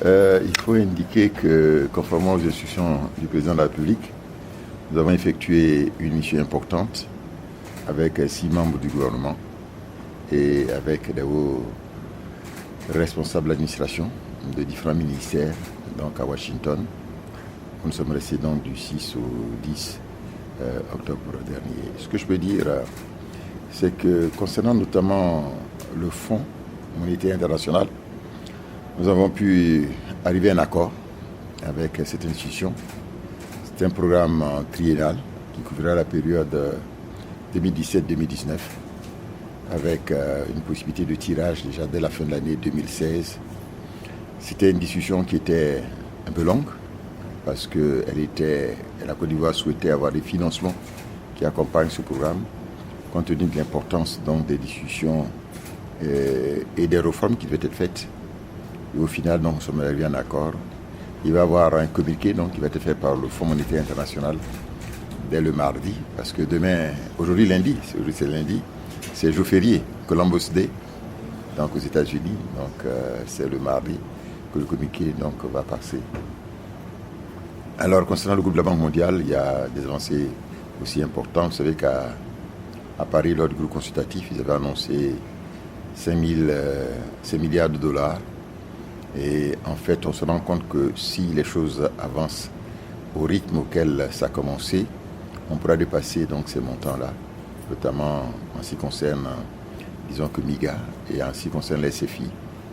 Il faut indiquer que, conformément aux instructions du président de la République, nous avons effectué une mission importante avec 6 membres du gouvernement et avec des hauts responsables d'administration de différents ministères, donc à Washington. Nous sommes restés donc du 6 au 10 octobre dernier. Ce que je peux dire, c'est que concernant notamment le Fonds monétaire international, nous avons pu arriver à un accord avec cette institution. C'est un programme triennal qui couvrira la période 2017-2019 avec une possibilité de tirage déjà dès la fin de l'année 2016. C'était une discussion qui était un peu longue parce que la Côte d'Ivoire souhaitait avoir des financements qui accompagnent ce programme compte tenu de l'importance donc des discussions et des réformes qui devaient être faites. Et au final, donc, nous sommes arrivés à un accord. Il va y avoir un communiqué donc, qui va être fait par le Fonds monétaire international dès le mardi, parce que aujourd'hui c'est lundi, c'est jour férié, Columbus Day, donc aux États-Unis. Donc c'est le mardi que le communiqué donc, va passer. Alors concernant le groupe de la Banque mondiale, il y a des avancées aussi importantes. Vous savez qu'à Paris, lors du groupe consultatif, ils avaient annoncé 5 milliards de dollars. Et en fait, on se rend compte que si les choses avancent au rythme auquel ça a commencé, on pourra dépasser donc ces montants-là, notamment en ce qui concerne, disons que MIGA, et en ce qui concerne les SFI,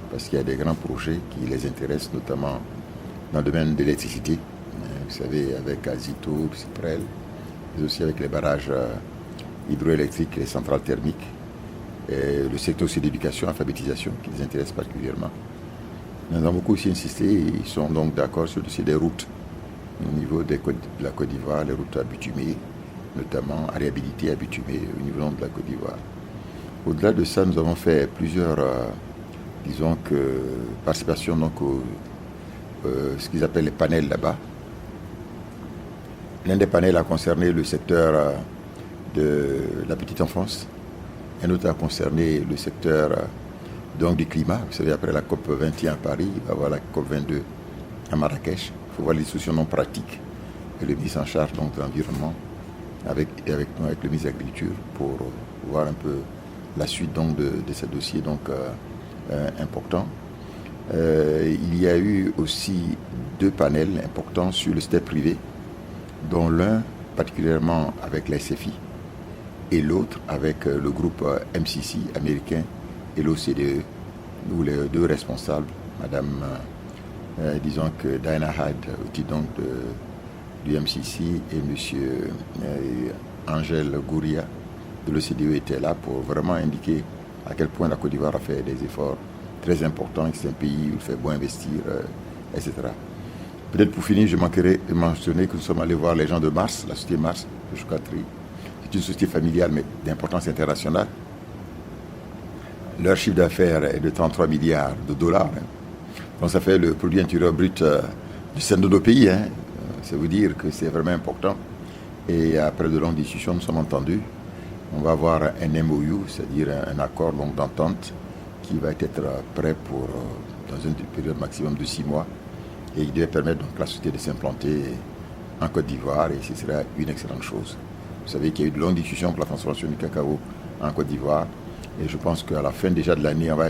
parce qu'il y a des grands projets qui les intéressent, notamment dans le domaine de l'électricité, vous savez, avec Azito, Cyprel, mais aussi avec les barrages hydroélectriques et les centrales thermiques, et le secteur aussi d'éducation, alphabétisation, qui les intéresse particulièrement. Nous avons beaucoup aussi insisté, ils sont donc d'accord sur le dossier des routes au niveau de la Côte d'Ivoire, les routes à bitumées, notamment à réhabiliter, à bitumer au niveau de la Côte d'Ivoire. Au-delà de ça, nous avons fait plusieurs, participations donc ce qu'ils appellent les panels là-bas. L'un des panels a concerné le secteur de la petite enfance, un autre a concerné le secteur donc du climat. Vous savez, après la COP 21 à Paris, il va y avoir la COP 22 à Marrakech. Il faut voir les solutions non pratiques et le ministre en charge donc, de l'environnement avec le ministre de l'Agriculture pour voir un peu la suite donc, de ce dossier donc, important. Il y a eu aussi 2 panels importants sur le secteur privé, dont l'un particulièrement avec la SFI et l'autre avec le groupe MCC américain et l'OCDE, où les 2 responsables, Madame, disons que Diana Hyde, outil donc du MCC, et Monsieur Angel Gouria de l'OCDE étaient là pour vraiment indiquer à quel point la Côte d'Ivoire a fait des efforts très importants, que c'est un pays où il fait bon investir, etc. Peut-être pour finir, je manquerai de mentionner que nous sommes allés voir les gens de Mars, la société Mars de Choucatri. C'est une société familiale mais d'importance internationale. Leur chiffre d'affaires est de 33 milliards de dollars. Donc ça fait le produit intérieur brut du sein de nos pays. Ça veut dire que c'est vraiment important. Et après de longues discussions, nous sommes entendus. On va avoir un MOU, c'est-à-dire un accord donc, d'entente qui va être prêt pour dans une période maximum de 6 mois. Et il devait permettre donc à la société de s'implanter en Côte d'Ivoire et ce sera une excellente chose. Vous savez qu'il y a eu de longues discussions pour la transformation du cacao en Côte d'Ivoire. Et je pense qu'à la fin déjà de l'année, on va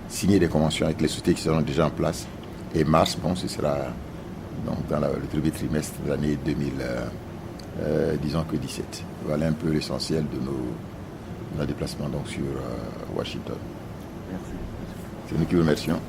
signer des conventions avec les sociétés qui seront déjà en place. Et mars, bon, ce sera donc dans le premier trimestre de l'année 2017. Voilà un peu l'essentiel de nos déplacements donc, sur Washington. Merci. C'est nous qui vous remercions.